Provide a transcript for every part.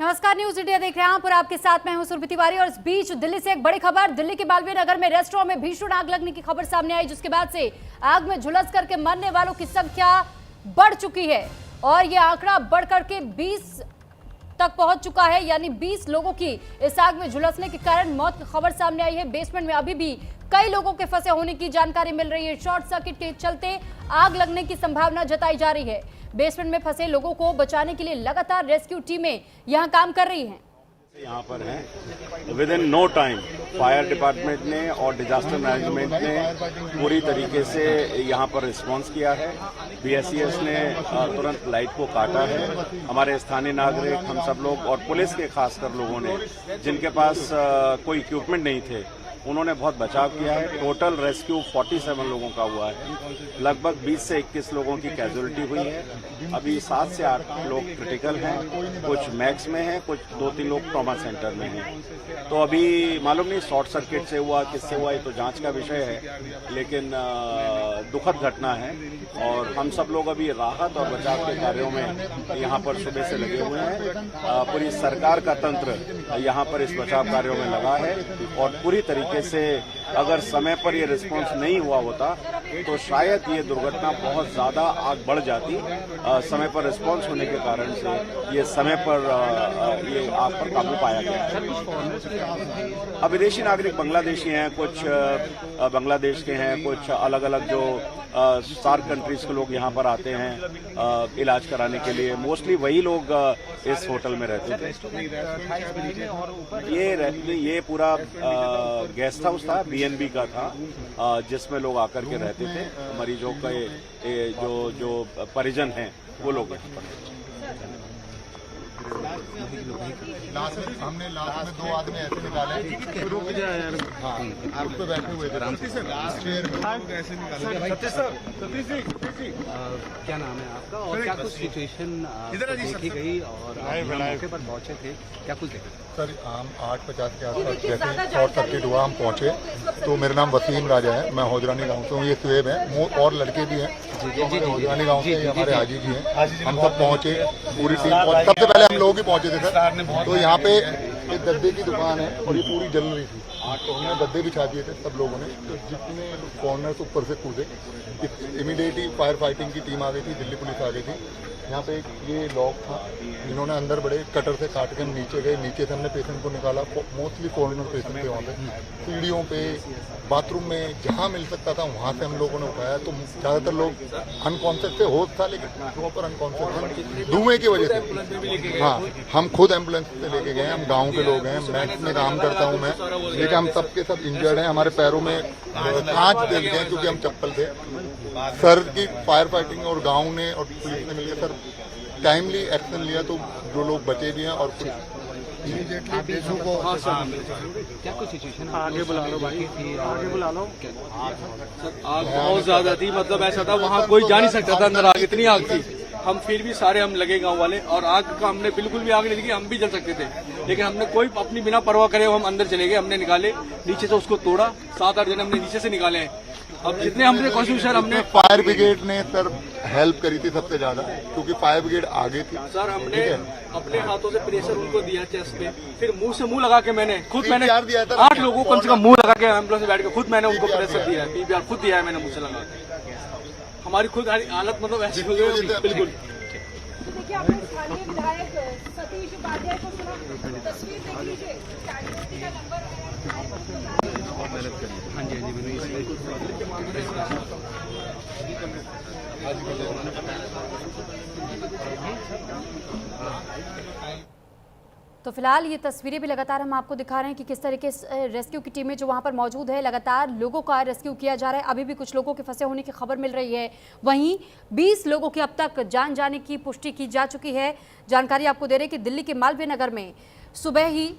नमस्कार, news India देख रहे हैं आप और आपके साथ मैं हूं सुरभि तिवारी। और इस बीच दिल्ली से एक बड़ी खबर। दिल्ली के मालवीय नगर में रेस्टोरेंट में भीषण आग लगने की खबर सामने आई, जिसके बाद से आग में झुलस करके मरने वालों की संख्या बढ़ चुकी है और यह आंकड़ा बढ़ करके 20 तक पहुंच चुका है। यानी 20 लोगों की इस आग में झुलसने के कारण मौत की खबर सामने आई है। बेसमेंट में अभी भी कई लोगों के फंसे होने की जानकारी मिल रही है। शॉर्ट सर्किट के चलते आग लगने की संभावना जताई जा रही है। बेसमेंट में फंसे लोगों को बचाने के लिए लगातार रेस्क्यू टीमें यहां काम कर रही हैं। यहाँ पर हैं within no time fire department ने और डिजास्टर मैनेजमेंट ने पूरी तरीके से यहाँ पर रिस्पांस किया है। बीएसईएस ने तुरंत लाइट को काटा है। हमारे स्थानीय नागरिक, हम सब लोग और पुलिस के खासकर लोगों ने, जिनके पास कोई इक्विपमेंट नहीं थे, उन्होंने बहुत बचाव किया है। टोटल रेस्क्यू 47 लोगों का हुआ है। लगभग 20 से 21 लोगों की कैजुअलिटी हुई है। अभी 7 से 8 लोग क्रिटिकल हैं, कुछ मैक्स में हैं, कुछ 2-3 लोग ट्रॉमा सेंटर में हैं। तो अभी मालूम नहीं शॉर्ट सर्किट से हुआ, किससे हुआ, ये तो जांच का विषय है, लेकिन दुखद घटना है। और हम सब लोग अभी राहत और बचाव के कार्यों में यहाँ पर सुबह से लगे हुए हैं। पूरी सरकार का तंत्र यहाँ पर इस बचाव कार्यों में लगा है और पूरी तरीके से अगर समय पर ये रिस्पांस नहीं हुआ होता तो शायद ये दुर्घटना बहुत ज्यादा आग बढ़ जाती। समय पर रिस्पांस होने के कारण से ये समय पर ये आग पर काबू पाया गया है। अब विदेशी नागरिक बांग्लादेशी हैं, कुछ बांग्लादेश के हैं, कुछ अलग अलग जो सार्क कंट्रीज के लोग यहाँ पर आते हैं इलाज कराने के लिए। मोस्टली वही लोग इस होटल में रहते थे। ये पूरा गेस्ट हाउस था, बीएनबी का था, जिसमें लोग आकर के रहते थे। मरीजों के जो परिजन हैं वो लोग यहाँ पर। लास्ट में 2 आदमी ऐसे निकाले, रुक जाए यार। हाँ, आप पे बैठे हुए थे ऐसे निकाले। क्या नाम है आपका और क्या कुछ सिचुएशन देखी गई और मौके पर पहुंचे थे, क्या कुछ देखा? सर, हम 8:50 के आसपास जैसे शॉर्ट सर्किट हुआ हम पहुंचे। तो मेरा नाम वसीम राजा है, मैं होजरानी गांव से हूँ। ये सुएब है और लड़के भी हैं जो हमारे होजरानी गांव से, हमारे हाजी जी हैं। हम सब पहुंचे, पूरी टीम। और सबसे पहले हम लोग ही पहुंचे थे सर। तो यहाँ पे एक गद्दे की दुकान है और ये पूरी जल रही थी। तो हमने गद्दे बिछा दिए थे सब लोगों ने। तो जितने कॉर्नर ऊपर से कूदे, इमीडिएटली फायर फाइटिंग की टीम आ गई थी, दिल्ली पुलिस आ गई थी। यहाँ पे ये लॉक था, इन्होंने अंदर बड़े कटर से काट के हम नीचे गए। नीचे से हमने पेशेंट को निकाला। मोस्टली फॉरेनर पेशेंट थे वहाँ पे। सीढ़ियों पे, बाथरूम में, जहाँ मिल सकता था वहाँ से हम लोगों ने उठाया। तो ज़्यादातर लोग अनकॉन्शियस थे, होश था लेकिन प्रॉपर अनकॉन्शियस थे धुएं की वजह से। हाँ, हम खुद एम्बुलेंस से लेके गए। हम गाँव के लोग हैं, मैक्स में काम करता हूँ मैं, लेकिन हम सबके सब इंजर्ड हैं। हमारे पैरों में कांच दे गए क्योंकि हम चप्पल थे। सर की फायर फाइटिंग और गाँव ने और पुलिस ने मिलकर सर टाइमली एक्शन लिया, तो जो लोग बचे भी हैं और कुछ क्या कुछ सिचुएशन आगे बुला लो, बाकी थी आगे बुला लो। आग बहुत ज्यादा थी, मतलब ऐसा था वहाँ कोई जा नहीं सकता था अंदर, आग इतनी आग थी। हम फिर भी सारे हम लगे गांव वाले और आग का हमने बिल्कुल भी आग नहीं लगी, हम भी जल सकते थे, लेकिन हमने कोई अपनी बिना परवाह करे हम अंदर चले गए। हमने निकाले नीचे से, उसको तोड़ा। 7-8 जने हमने नीचे से निकाले हैं। अब जितने हमने कोशिश सर हमने फायर ब्रिगेड ने सर हेल्प करी थी सबसे ज्यादा, क्योंकि फायर ब्रिगेड आगे थी। सर हमने अपने हाथों से प्रेशर उनको दिया चेस्ट पे, फिर मुंह से मुंह लगा के मैंने 8 लोगों को कम से कम मुंह लगा के एम्बुलेंस में बैठ के खुद मैंने उनको प्रेशर दिया है। पीपीआर खुद दिया है मैंने मुंह से लगा के। हमारी खुद हालत मतलब ऐसी हो गई बिल्कुल। देखिए, आपने स्थानीय विधायक सतीश उपाध्याय को सुना, तस्वीर देख लीजिए, का नंबर है। हाँ जी, मैंने तो फिलहाल ये तस्वीरें भी लगातार हम आपको दिखा रहे हैं कि किस तरीके से रेस्क्यू की टीमें जो वहां पर मौजूद है, लगातार लोगों का रेस्क्यू किया जा रहा है। अभी भी कुछ लोगों के फंसे होने की खबर मिल रही है। वहीं 20 लोगों की अब तक जान जाने की पुष्टि की जा चुकी है। जानकारी आपको दे रहे हैं कि दिल्ली के मालवीय नगर में सुबह ही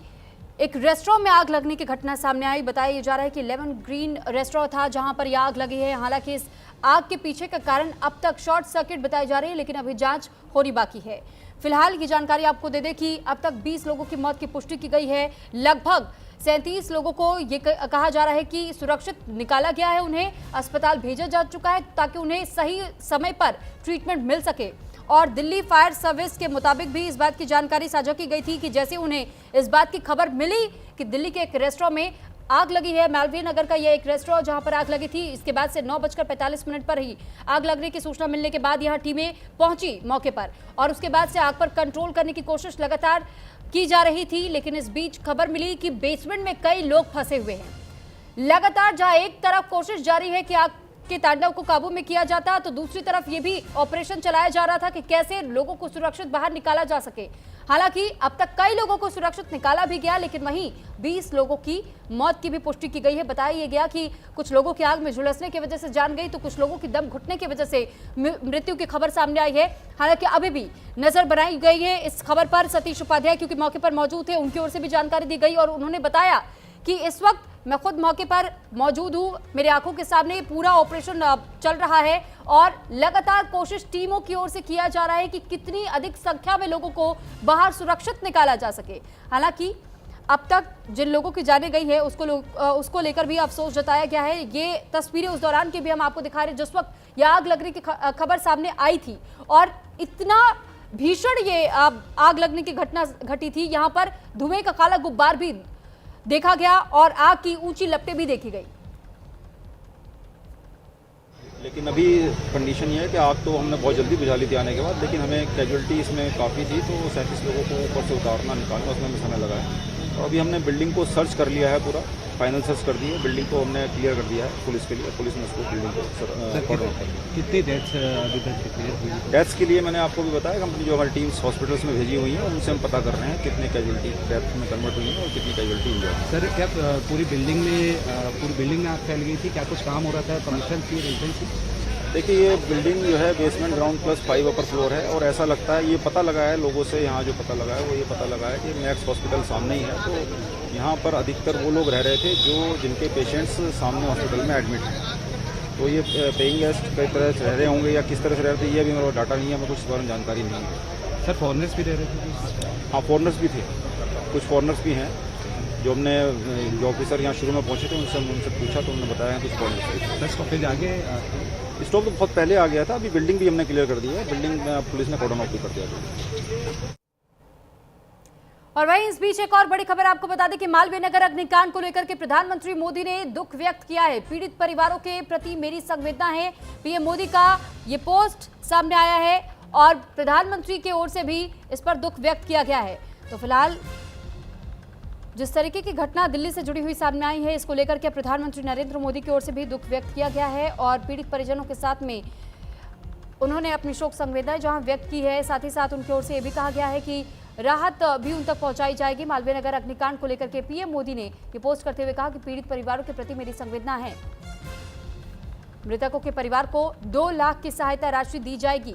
एक रेस्टोरेंट में आग लगने की घटना सामने आई। बताया जा रहा है कि 11 ग्रीन रेस्टोरेंट था जहां पर यह आग लगी है। हालांकि इस आग के पीछे का कारण अब तक शॉर्ट सर्किट बताई जा रही है, लेकिन अभी जांच होनी बाकी है। फिलहाल ये जानकारी आपको दे दें कि अब तक 20 लोगों की मौत की पुष्टि की गई है। लगभग 37 लोगों को ये कहा जा रहा है कि सुरक्षित निकाला गया है, उन्हें अस्पताल भेजा जा चुका है ताकि उन्हें सही समय पर ट्रीटमेंट मिल सके। और दिल्ली फायर सर्विस के मुताबिक भी इस बात की जानकारी साझा की गई थी कि जैसे उन्हें इस बात की खबर मिली कि दिल्ली के एक रेस्टोरेंट में आग लगी है, मालवीय नगर का यह एक रेस्टोरेंट जहां पर आग लगी थी, इसके बाद से 9:45 पर ही आग लगने की सूचना मिलने के बाद यहां टीमें पहुंची मौके पर और उसके बाद से आग पर कंट्रोल करने की कोशिश लगातार की जा रही थी। लेकिन इस बीच खबर मिली कि बेसमेंट में कई लोग फंसे हुए हैं। लगातार जहां एक तरफ कोशिश जारी है कि आग के तांडव को काबू में किया जाता, तो दूसरी तरफ ये भी ऑपरेशन चलाया जा रहा था कि कैसे लोगों को सुरक्षित बाहर निकाला जा सके। हालांकि अब तक कई लोगों को सुरक्षित निकाला भी गया, लेकिन वहीं 20 लोगों की मौत की भी पुष्टि की गई है। बताया गया कि कुछ लोगों की आग में झुलसने की वजह से जान गई, तो कुछ लोगों की दम घुटने की वजह से मृत्यु की खबर सामने आई है। हालांकि अभी भी नजर बनाई गई है इस खबर पर। सतीश उपाध्याय क्योंकि मौके पर मौजूद थे, उनकी ओर से भी जानकारी दी गई और उन्होंने बताया कि इस वक्त मैं खुद मौके पर मौजूद हूं, मेरे आंखों के सामने पूरा ऑपरेशन चल रहा है और लगातार कोशिश टीमों की ओर से किया जा रहा है कि कितनी अधिक संख्या में लोगों को बाहर सुरक्षित निकाला जा सके। हालांकि अब तक जिन लोगों की जाने गई है उसको लेकर भी अफसोस जताया गया है। ये तस्वीरें उस दौरान की भी हम आपको दिखा रहे हैं जिस वक्त यह आग लगने की खबर सामने आई थी और इतना भीषण ये आग लगने की घटना घटी थी। यहाँ पर धुएं का काला गुब्बार भी देखा गया और आग की ऊंची लपटें भी देखी गई। लेकिन अभी कंडीशन ये है कि आग तो हमने बहुत जल्दी बुझा ली थी आने के बाद, लेकिन हमें कैजुअलिटी इसमें काफ़ी थी, तो 37 लोगों को ऊपर से उतारना निकालना उसमें हमें समय लगा है। और अभी हमने बिल्डिंग को सर्च कर लिया है, पूरा फाइनल सर्च कर दी है, बिल्डिंग को हमने क्लियर कर दिया है पुलिस के लिए। पुलिस ने उसको बिल्डिंग को कितनी डेथ्स अभी तक क्लियर हुई? डेथ्स के लिए मैंने आपको भी बताया, कंपनी जो हमारी टीम्स हॉस्पिटल्स में भेजी हुई हैं उनसे हम पता कर रहे हैं कितने कैजुअलिटी डेथ में कन्वर्ट हुई है और कितनी कैजुअलिटी हुई है। सर क्या पूरी बिल्डिंग में आग फैल गई थी? क्या कुछ काम हो रहा था? कमर्शियल थी, रेजिडेंसी? देखिए ये बिल्डिंग जो है basement ground plus 5 upper floor है और ऐसा लगता है, ये पता लगा है लोगों से, यहाँ जो पता लगा है वो ये पता लगा है कि मैक्स हॉस्पिटल सामने ही है, तो यहाँ पर अधिकतर वो लोग रह रहे थे जिनके पेशेंट्स सामने हॉस्पिटल में एडमिट हैं। तो ये पेइंग गेस्ट कई तरह से रह रहे होंगे या किस तरह से रह रहे थे ये अभी मेरा डाटा नहीं है, हमें कुछ इस बारे में जानकारी नहीं है। सर फॉरनर्स भी रह रहे थे? हाँ फॉरनर्स भी थे, कुछ फॉरनर्स भी हैं जो हमने जो ऑफिसर यहाँ शुरू में पहुँचे थे उनसे पूछा तो उन्होंने बताया कुछ फॉरनर्स। सर स्टॉपेज आगे स्टॉप तो बहुत पहले आ गया था, अभी बिल्डिंग भी हमने क्लियर कर दी है, बिल्डिंग पुलिस ने कॉर्डन ऑफ भी कर दिया था। और वहीं इस बीच एक और बड़ी खबर आपको बता दें कि मालवीय नगर अग्निकांड को लेकर के प्रधानमंत्री मोदी ने दुख व्यक्त किया है। पीड़ित परिवारों के प्रति मेरी संवेदना है, पीएम मोदी का ये पोस्ट सामने आया है और प्रधानमंत्री की ओर से भी इस पर दुख व्यक्त किया गया है। तो फिलहाल जिस तरीके की घटना दिल्ली से जुड़ी हुई सामने आई है, इसको लेकर के प्रधानमंत्री नरेंद्र मोदी की ओर से भी दुख व्यक्त किया गया है और पीड़ित परिजनों के साथ में उन्होंने अपनी शोक संवेदनाएं जहां व्यक्त की है, साथ ही साथ उनकी ओर से यह भी कहा गया है कि राहत भी उन तक पहुंचाई जाएगी। मालवीय नगर अग्निकांड को लेकर के पीएम मोदी ने ये पोस्ट करते हुए कहा कि पीड़ित परिवारों के प्रति मेरी संवेदना है, मृतकों के परिवार को 2 लाख की सहायता राशि दी जाएगी।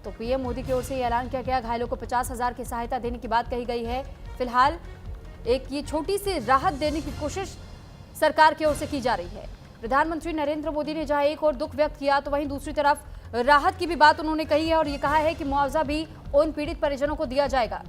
तो पीएम मोदी की ओर से यह ऐलान किया गया, घायलों को 50,000 की सहायता देने की बात कही गई है। फिलहाल एक ये छोटी सी राहत देने की कोशिश सरकार की ओर से की जा रही है। प्रधानमंत्री नरेंद्र मोदी ने जहां एक और दुख व्यक्त किया तो वहीं दूसरी तरफ राहत की भी बात उन्होंने कही है और ये कहा है कि मुआवजा भी उन पीड़ित परिजनों को दिया जाएगा।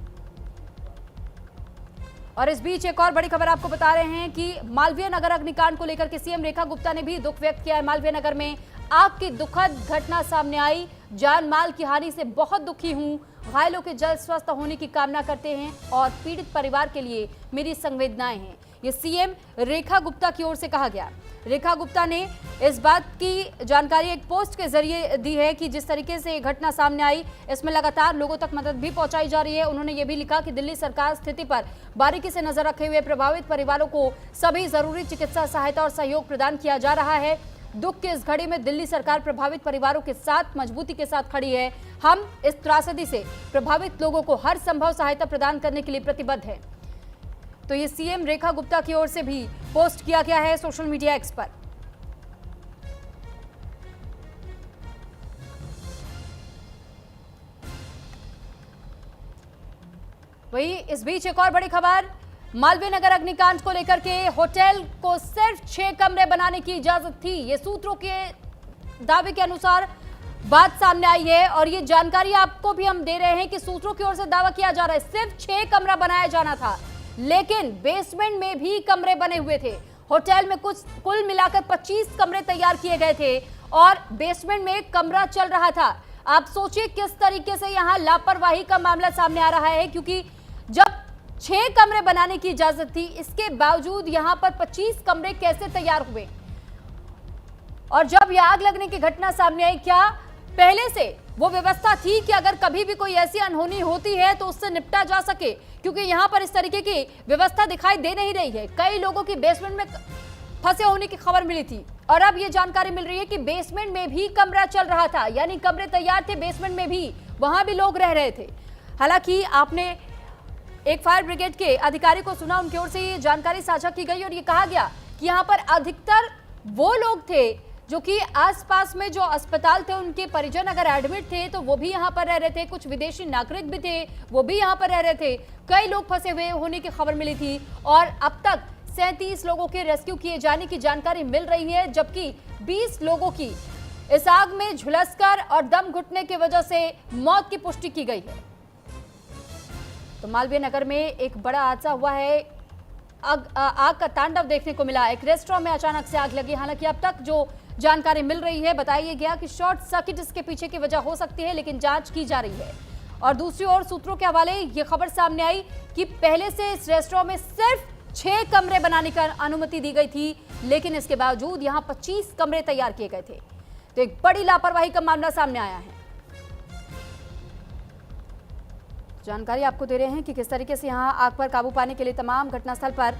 और इस बीच एक और बड़ी खबर आपको बता रहे हैं कि मालवीय नगर अग्निकांड को लेकर के सीएम रेखा गुप्ता ने भी दुख व्यक्त किया है। मालवीय नगर में आग की दुखद घटना सामने आई, जान माल की हानि से बहुत दुखी हूं, घायलों के जल्द स्वस्थ होने की कामना करते हैं और पीड़ित परिवार के लिए मेरी संवेदनाएं हैं। ये सीएम रेखा गुप्ता की ओर से कहा गया। रेखा गुप्ता ने इस बात की जानकारी एक पोस्ट के जरिए दी है कि जिस तरीके से ये घटना सामने आई, इसमें लगातार लोगों तक मदद भी पहुंचाई जा रही है। उन्होंने ये भी लिखा कि दिल्ली सरकार स्थिति पर बारीकी से नजर रखे हुए प्रभावित परिवारों को सभी जरूरी चिकित्सा सहायता और सहयोग प्रदान किया जा रहा है। दुख की इस घड़ी में दिल्ली सरकार प्रभावित परिवारों के साथ मजबूती के साथ खड़ी है। हम इस त्रासदी से प्रभावित लोगों को हर संभव सहायता प्रदान करने के लिए प्रतिबद्ध है। तो ये सीएम रेखा गुप्ता की ओर से भी पोस्ट किया गया है सोशल मीडिया एक्स पर। वहीं इस बीच एक और बड़ी खबर, मालवीय नगर अग्निकांड को लेकर के होटल को सिर्फ 6 कमरे बनाने की इजाजत थी। ये सूत्रों के दावे के अनुसार बात सामने आई है और ये जानकारी आपको भी हम दे रहे हैं कि सूत्रों की ओर से दावा किया जा रहा है सिर्फ 6 कमरा बनाया जाना था, लेकिन बेसमेंट में भी कमरे बने हुए थे। होटल में कुल मिलाकर 25 कमरे तैयार किए गए थे और बेसमेंट में कमरा चल रहा था। आप सोचिए किस तरीके से यहाँ लापरवाही का मामला सामने आ रहा है, क्योंकि जब 6 कमरे बनाने की इजाजत थी, इसके बावजूद यहाँ पर 25 कमरे कैसे तैयार हुए। और जब यह आग लगने की घटना सामने आई, क्या पहले से वो व्यवस्था थी कि अगर कभी भी कोई ऐसी अनहोनी होती है तो उससे निपटा जा सके, क्योंकि यहाँ पर इस तरीके की व्यवस्था दिखाई दे नहीं रही है। कई लोगों की बेसमेंट में फंसे होने की खबर मिली थी और अब ये जानकारी मिल रही है कि बेसमेंट में भी कमरा चल रहा था, यानी कमरे तैयार थे बेसमेंट में भी, वहां भी लोग रह रहे थे। हालांकि आपने एक फायर ब्रिगेड के अधिकारी को सुना, उनकी ओर से ये जानकारी साझा की गई और ये कहा गया कि यहाँ पर अधिकतर वो लोग थे जो कि आसपास में जो अस्पताल थे उनके परिजन अगर एडमिट थे तो वो भी यहाँ पर रह रहे थे। कुछ विदेशी नागरिक भी थे, वो भी यहाँ पर रह रहे थे। कई लोग फंसे हुए होने की खबर मिली थी और अब तक 37 लोगों के रेस्क्यू किए जाने की जानकारी मिल रही है, जबकि 20 लोगों की इस आग में झुलसकर और दम घुटने की वजह से मौत की पुष्टि की गई है। तो मालवीय नगर में एक बड़ा हादसा हुआ है। आग का तांडव देखने को मिला। एक रेस्टोरेंट में अचानक से आग लगी। हालांकि अब तक जो जानकारी मिल रही है, बताया गया कि शॉर्ट सर्किट इसके पीछे की वजह हो सकती है, लेकिन जांच की जा रही है। और दूसरी ओर सूत्रों के हवाले ये खबर सामने आई कि पहले से इस रेस्टोरेंट में सिर्फ 6 कमरे बनाने की अनुमति दी गई थी, लेकिन इसके बावजूद यहां 25 कमरे तैयार किए गए थे। तो एक बड़ी लापरवाही का मामला सामने आया है। जानकारी आपको दे रहे हैं कि किस तरीके से यहां आग पर काबू पाने के लिए तमाम घटनास्थल पर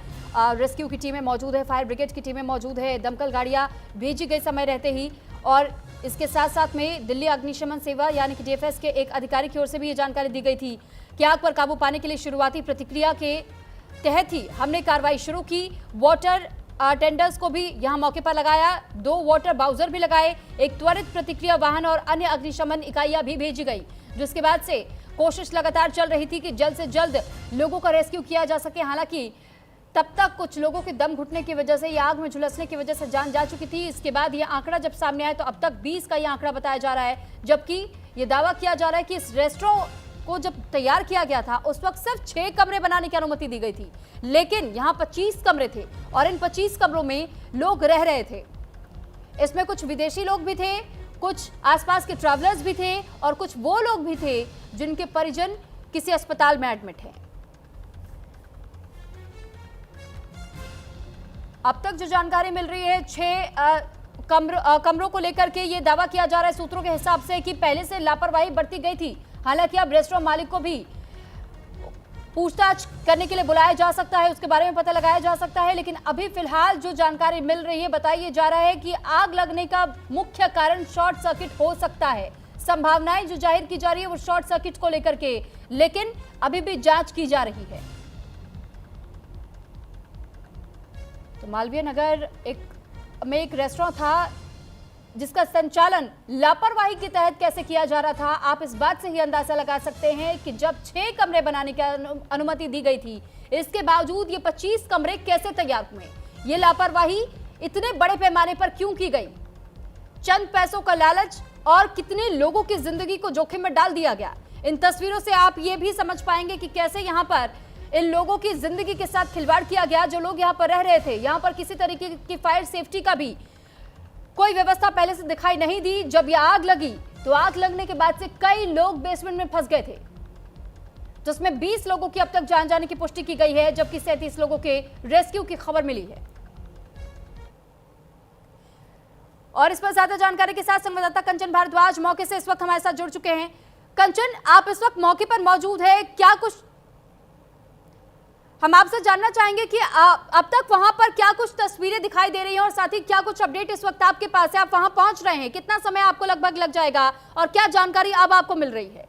रेस्क्यू की टीमें मौजूद है, फायर ब्रिगेड की टीमें मौजूद है, दमकल गाड़ियां भेजी गई समय रहते ही। और इसके साथ साथ में दिल्ली अग्निशमन सेवा यानी कि डीएफएस के एक अधिकारी की ओर से भी ये जानकारी दी गई थी कि आग पर काबू पाने के लिए शुरुआती प्रतिक्रिया के तहत ही हमने कार्रवाई शुरू की। वाटर टेंडर्स को भी यहां मौके पर लगाया, 2 वाटर बाउजर भी लगाए, एक त्वरित प्रतिक्रिया वाहन और अन्य अग्निशमन इकाइयां भी भेजी गई, जिसके बाद से कोशिश लगातार चल रही थी कि जल्द से जल्द लोगों का रेस्क्यू किया जा सके। हालांकि तब तक कुछ लोगों के दम घुटने की वजह से या आग में झुलसने की वजह से जान जा चुकी थी। इसके बाद यह आंकड़ा जब सामने आया तो अब तक 20 का यह आंकड़ा बताया जा रहा है, जबकि यह दावा किया जा रहा है कि इस रेस्टोरेंट को जब तैयार किया गया था उस वक्त सिर्फ 6 कमरे बनाने की अनुमति दी गई थी, लेकिन यहाँ 25 कमरे थे और इन 25 कमरों में लोग रह रहे थे। इसमें कुछ विदेशी लोग भी थे, कुछ आसपास के ट्रैवलर्स भी थे और कुछ वो लोग भी थे जिनके परिजन किसी अस्पताल में एडमिट हैं। अब तक जो जानकारी मिल रही है 6 कमरों को लेकर के ये दावा किया जा रहा है सूत्रों के हिसाब से कि पहले से लापरवाही बरती गई थी। हालांकि अब रेस्टोरेंट मालिक को भी पूछताछ करने के लिए बुलाया जा सकता है, उसके बारे में पता लगाया जा सकता है, लेकिन अभी फिलहाल जो जानकारी मिल रही है बताया जा रहा है कि आग लगने का मुख्य कारण शॉर्ट सर्किट हो सकता है। संभावनाएं जो जाहिर की जा रही है वो शॉर्ट सर्किट को लेकर के, लेकिन अभी भी जांच की जा रही है। तो मालवीय नगर में एक रेस्टोरेंट था जिसका संचालन लापरवाही के तहत कैसे किया जा रहा था, आप इस बात से ही अंदाजा लगा सकते हैं कि जब 6 कमरे बनाने की अनुमति दी गई थी, इसके बावजूद ये 25 कमरे कैसे तैयार हुए। ये लापरवाही इतने बड़े पैमाने पर क्यों की गई? चंद पैसों का लालच और कितने लोगों की जिंदगी को जोखिम में डाल दिया गया। इन तस्वीरों से आप ये भी समझ पाएंगे कि कैसे यहाँ पर इन लोगों की जिंदगी के साथ खिलवाड़ किया गया जो लोग यहाँ पर रह रहे थे। यहाँ पर किसी तरीके की फायर सेफ्टी का भी कोई व्यवस्था पहले से दिखाई नहीं दी। जब यह आग लगी तो आग लगने के बाद से कई लोग बेसमेंट में फंस गए थे, जिसमें 20 लोगों की अब तक जान जाने की पुष्टि की गई है, जबकि 37 लोगों के रेस्क्यू की खबर मिली है। और इस पर ज्यादा जानकारी के साथ संवाददाता कंचन भारद्वाज मौके से इस वक्त हमारे साथ जुड़ चुके हैं। कंचन, आप इस वक्त मौके पर मौजूद है, क्या कुछ हम आपसे जानना चाहेंगे कि अब तक वहां पर क्या कुछ तस्वीरें दिखाई दे रही हैं और साथ ही क्या कुछ अपडेट इस वक्त आपके पास है, आप वहां पहुंच रहे हैं, कितना समय आपको लगभग लग जाएगा और क्या जानकारी अब आपको मिल रही है?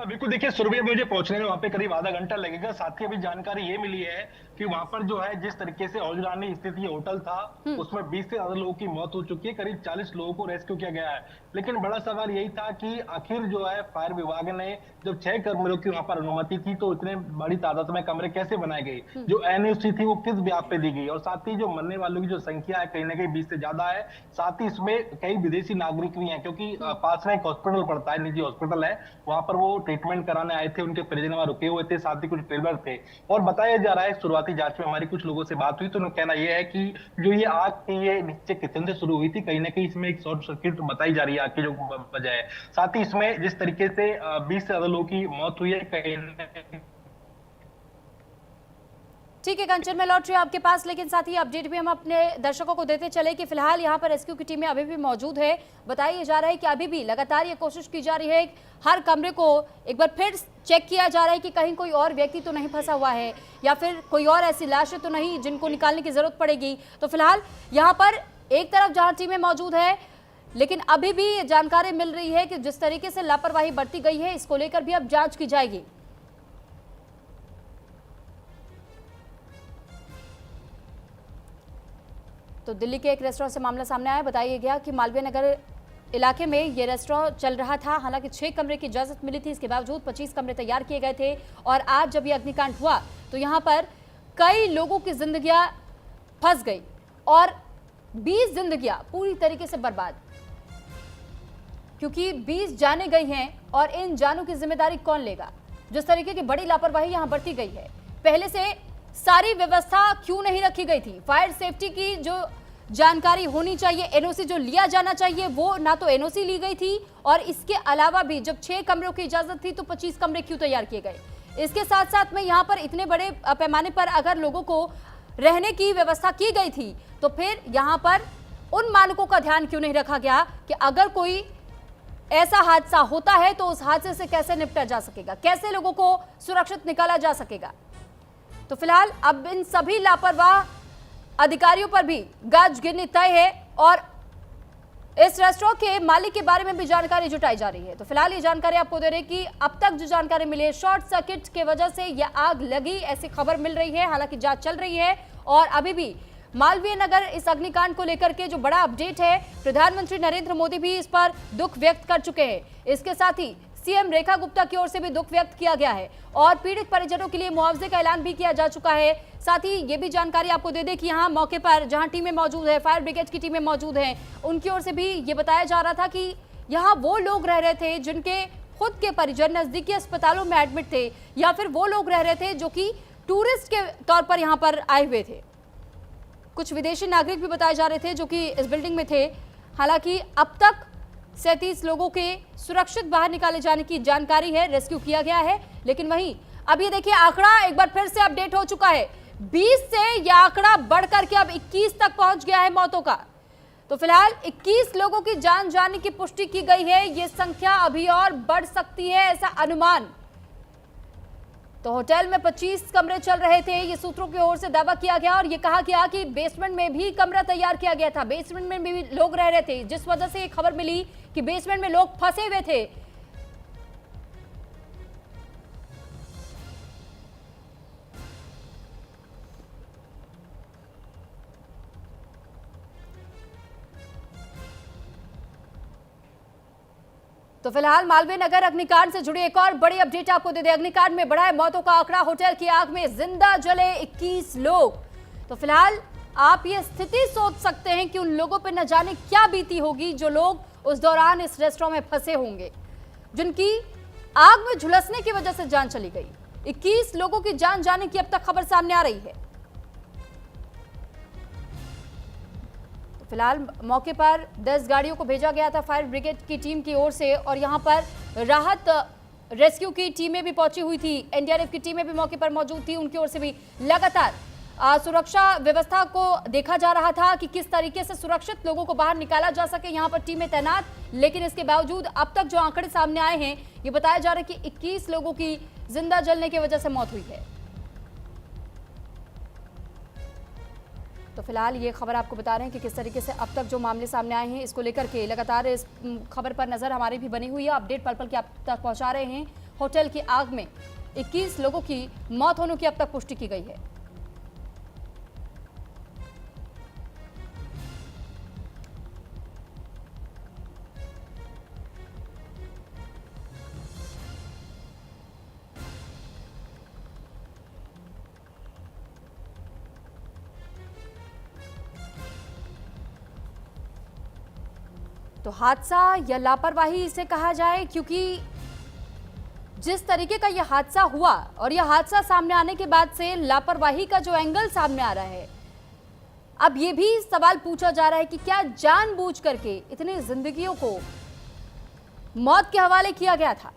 बिल्कुल, देखिए सुरभि मुझे पहुंचने में वहां पे करीब आधा घंटा लगेगा। साथ ही अभी जानकारी ये मिली है कि वहां पर जो है जिस तरीके से औजरानी स्थित ये होटल था उसमें 20 से ज्यादा लोगों की मौत हो चुकी है, करीब 40 लोगों को रेस्क्यू किया गया है। लेकिन बड़ा सवाल यही था कि आखिर जो है फायर विभाग ने जब 6 कमरों की वहां पर अनुमति थी तो इतने बड़ी तादाद में कमरे कैसे बनाए गए, जो एनयूसी थी वो किस ब्याज पे दी गई, और साथ ही जो मरने वालों की जो संख्या है कहीं ना कहीं 20 से ज्यादा है। साथ ही इसमें कई विदेशी नागरिक भी हैं, क्योंकि पास में एक हॉस्पिटल पड़ता है, निजी हॉस्पिटल है, वहां पर वो ट्रीटमेंट कराने आए थे, उनके परिजन वहां रुके हुए थे, साथ ही कुछ ट्रेवलर थे। और बताया जा रहा है शुरुआती शुरुआती जांच में हमारी कुछ लोगों से बात हुई तो उनका कहना यह है कि जो ये आग की ये नीचे किचन से शुरू हुई थी, कहीं ना कहीं इसमें एक शॉर्ट सर्किट बताई जा रही है आग की जो वजह है। साथ ही इसमें जिस तरीके से 20 से ज्यादा लोगों की मौत हुई है, कहीं ठीक है कंचन, मैं लौट रही हूँ आपके पास, लेकिन साथ ही अपडेट भी हम अपने दर्शकों को देते चले कि फिलहाल यहाँ पर रेस्क्यू की टीमें अभी भी मौजूद है। बताया जा रहा है कि अभी भी लगातार ये कोशिश की जा रही है, हर कमरे को एक बार फिर चेक किया जा रहा है कि कहीं कोई और व्यक्ति तो नहीं फंसा हुआ है या फिर कोई और ऐसी लाशें तो नहीं जिनको निकालने की जरूरत पड़ेगी। तो फिलहाल यहाँ पर एक तरफ जहाँ टीमें मौजूद है, लेकिन अभी भी ये जानकारी मिल रही है कि जिस तरीके से लापरवाही बरती गई है, इसको लेकर भी अब जांच की जाएगी। तो दिल्ली के एक रेस्टोरेंट से मामला सामने आया। बताया गया कि मालवीय नगर इलाके में ये रेस्टोरेंट चल रहा था। हालांकि 6 कमरे की इजाजत मिली थी, इसके बावजूद 25 कमरे तैयार किए गए थे। और आज जब ये अग्निकांड हुआ तो यहाँ पर कई लोगों की जिंदगियां फंस गई और 20 जिंदगियां पूरी तरीके से बर्बाद, क्योंकि 20 जाने गई हैं और इन जानों की जिम्मेदारी कौन लेगा। जिस तरीके की बड़ी लापरवाही यहाँ बरती गई है, पहले से सारी व्यवस्था क्यों नहीं रखी गई थी? फायर सेफ्टी की जो जानकारी होनी चाहिए, एनओसी जो लिया जाना चाहिए, वो ना तो एनओसी ली गई थी, और इसके अलावा भी जब 6 कमरों की इजाजत थी तो 25 कमरे क्यों तैयार किए गए? इसके साथ साथ में यहाँ पर इतने बड़े पैमाने पर अगर लोगों को रहने की व्यवस्था की गई थी तो फिर यहाँ पर उन मानकों का ध्यान क्यों नहीं रखा गया कि अगर कोई ऐसा हादसा होता है तो उस हादसे से कैसे निपटा जा सकेगा, कैसे लोगों को सुरक्षित निकाला जा सकेगा। तो फिलहाल अब इन सभी लापरवाह अधिकारियों पर भी गाज गिरनी तय है और इस रेस्टोरेंट के मालिक के बारे में भी जानकारी जुटाई जा रही है। तो फिलहाल ये जानकारी आपको दे रहे कि अब तक जो जानकारी मिली है, शॉर्ट सर्किट की वजह से यह आग लगी, ऐसी खबर मिल रही है। हालांकि जांच चल रही है और अभी भी मालवीय नगर इस अग्निकांड को लेकर के जो बड़ा अपडेट है, प्रधानमंत्री नरेंद्र मोदी भी इस पर दुख व्यक्त कर चुके हैं। इसके साथ ही सीएम रेखा गुप्ता की ओर से भी दुख व्यक्त किया गया है और पीड़ित परिजनों के लिए मुआवजे का ऐलान भी किया जा चुका है। साथ ही ये भी जानकारी आपको दे दें कि यहाँ मौके पर जहाँ टीमें मौजूद है, फायर ब्रिगेड की टीमें मौजूद हैं, उनकी ओर से भी ये बताया जा रहा था कि यहाँ वो लोग रह रहे थे जिनके खुद के परिजन नजदीकी अस्पतालों में एडमिट थे, या फिर वो लोग रह रहे थे जो कि टूरिस्ट के तौर पर यहाँ पर आए हुए थे। कुछ विदेशी नागरिक भी बताए जा रहे थे जो कि इस बिल्डिंग में थे। हालांकि अब तक 37 लोगों के सुरक्षित बाहर निकाले जाने की जानकारी है, रेस्क्यू किया गया है। लेकिन वहीं अब ये देखिए आंकड़ा एक बार फिर से अपडेट हो चुका है, 20 से यह आंकड़ा बढ़कर के अब 21 तक पहुंच गया है मौतों का। तो फिलहाल 21 लोगों की जान जाने की पुष्टि की गई है। यह संख्या अभी और बढ़ सकती है, ऐसा अनुमान। तो होटल में 25 कमरे चल रहे थे, ये सूत्रों की ओर से दावा किया गया और ये कहा गया कि बेसमेंट में भी कमरा तैयार किया गया था, बेसमेंट में भी लोग रह रहे थे, जिस वजह से ये खबर मिली कि बेसमेंट में लोग फंसे हुए थे। तो फिलहाल मालवीय नगर अग्निकांड से जुड़ी एक और बड़ी अपडेट आपको दे दें। अग्निकांड में बढ़ा है मौतों का आंकड़ा, होटल की आग में जिंदा जले 21 लोग। तो फिलहाल आप ये स्थिति सोच सकते हैं कि उन लोगों पर न जाने क्या बीती होगी जो लोग उस दौरान इस रेस्टोरेंट में फंसे होंगे, जिनकी आग में झुलसने की वजह से जान चली गई। 21 लोगों की जान जाने की अब तक खबर सामने आ रही है। फिलहाल मौके पर 10 गाड़ियों को भेजा गया था फायर ब्रिगेड की टीम की ओर से और यहां पर राहत रेस्क्यू की टीमें भी पहुंची हुई थी, एनडीआरएफ की टीमें भी मौके पर मौजूद थी। उनकी ओर से भी लगातार सुरक्षा व्यवस्था को देखा जा रहा था कि किस तरीके से सुरक्षित लोगों को बाहर निकाला जा सके, यहां पर टीमें तैनात। लेकिन इसके बावजूद अब तक जो आंकड़े सामने आए हैं, ये बताया जा रहा है कि 21 लोगों की जिंदा जलने की वजह से मौत हुई है। तो फिलहाल ये खबर आपको बता रहे हैं कि किस तरीके से अब तक जो मामले सामने आए हैं, इसको लेकर के लगातार इस खबर पर नजर हमारी भी बनी हुई है। अपडेट पल पल की आप तक पहुंचा रहे हैं। होटल की आग में 21 लोगों की मौत होने की अब तक पुष्टि की गई है। तो हादसा या लापरवाही इसे कहा जाए, क्योंकि जिस तरीके का यह हादसा हुआ और यह हादसा सामने आने के बाद से लापरवाही का जो एंगल सामने आ रहा है, अब ये भी सवाल पूछा जा रहा है कि क्या जानबूझ करके इतनी जिंदगियों को मौत के हवाले किया गया था?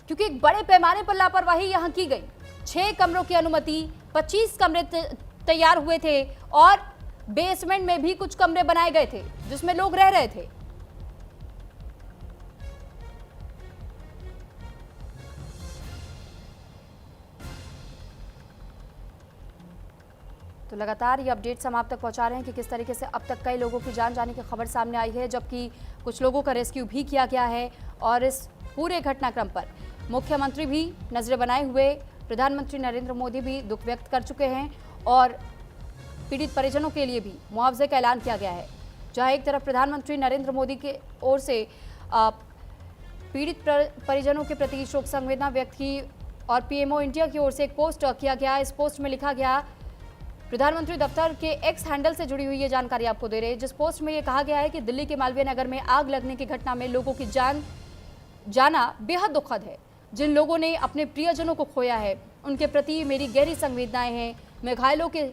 क्योंकि एक बड़े पैमाने पर लापरवाही यहां की गई। 6 कमरों की अनुमति, 25 कमरे तैयार हुए थे और बेसमेंट में भी कुछ कमरे बनाए गए थे जिसमें लोग रह रहे थे। तो लगातार ये अपडेट्स हम आप तक पहुंचा रहे हैं कि किस तरीके से अब तक कई लोगों की जान जाने की खबर सामने आई है, जबकि कुछ लोगों का रेस्क्यू भी किया गया है। और इस पूरे घटनाक्रम पर मुख्यमंत्री भी नजरें बनाए हुए, प्रधानमंत्री नरेंद्र मोदी भी दुख व्यक्त कर चुके हैं और पीड़ित परिजनों के लिए भी मुआवजे का ऐलान किया गया है। जहां एक तरफ प्रधानमंत्री नरेंद्र मोदी के ओर से पीड़ित परिजनों के प्रति शोक संवेदना व्यक्त की और पीएमओ इंडिया की ओर से एक पोस्ट किया गया। इस पोस्ट में लिखा गया, प्रधानमंत्री दफ्तर के एक्स हैंडल से जुड़ी हुई ये जानकारी आपको दे रहे हैं, जिस पोस्ट में ये कहा गया है कि दिल्ली के मालवीय नगर में आग लगने की घटना में लोगों की जाना बेहद दुखद है। जिन लोगों ने अपने प्रियजनों को खोया है उनके प्रति मेरी गहरी संवेदनाएं हैं। मैं घायलों के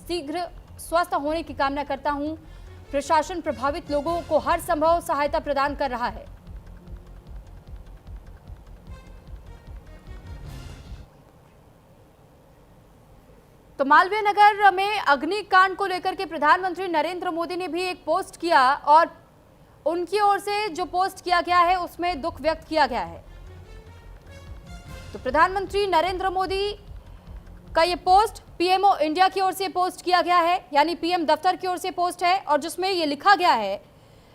शीघ्र स्वस्थ होने की कामना करता हूं। प्रशासन प्रभावित लोगों को हर संभव सहायता प्रदान कर रहा है। तो मालवीय नगर में अग्निकांड को लेकर के प्रधानमंत्री नरेंद्र मोदी ने भी एक पोस्ट किया और उनकी ओर से जो पोस्ट किया गया है उसमें दुख व्यक्त किया गया है। तो प्रधानमंत्री नरेंद्र मोदी का ये पोस्ट पीएमओ इंडिया की ओर से पोस्ट किया गया है, यानी पीएम दफ्तर की ओर से पोस्ट है और जिसमें ये लिखा गया है,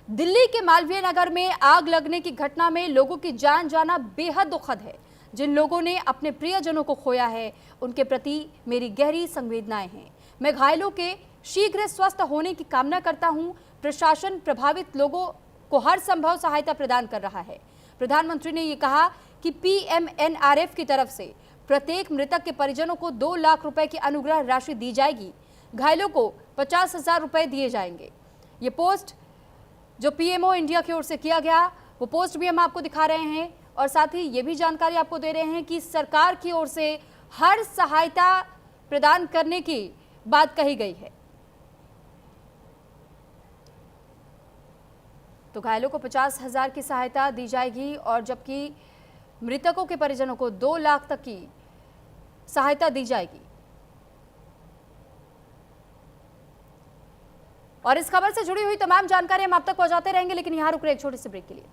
दिल्ली के मालवीय नगर में आग लगने की घटना में लोगों की जान जाना बेहद दुखद है। जिन लोगों ने अपने प्रियजनों को खोया है उनके प्रति मेरी गहरी संवेदनाएं हैं। मैं घायलों के शीघ्र स्वस्थ होने की कामना करता हूं। प्रशासन प्रभावित लोगों को हर संभव सहायता प्रदान कर रहा है। प्रधानमंत्री ने ये कहा कि पीएमएनआरएफ की तरफ से प्रत्येक मृतक के परिजनों को 2 लाख रुपए की अनुग्रह राशि दी जाएगी। घायलों को 50,000 रुपए दिए जाएंगे। ये पोस्ट जो पीएमओ इंडिया की ओर से किया गया, वो पोस्ट भी हम आपको दिखा रहे हैं और साथ ही ये भी जानकारी आपको दे रहे हैं कि सरकार की ओर से हर सहायता प्रदान करने की बात कही गई है। तो घायलों को 50,000 की सहायता दी जाएगी और जबकि मृतकों के परिजनों को 2 लाख तक की सहायता दी जाएगी। और इस खबर से जुड़ी हुई तमाम जानकारी हम आप तक पहुंचाते रहेंगे, लेकिन यहां रुक रहे एक छोटे से ब्रेक के लिए।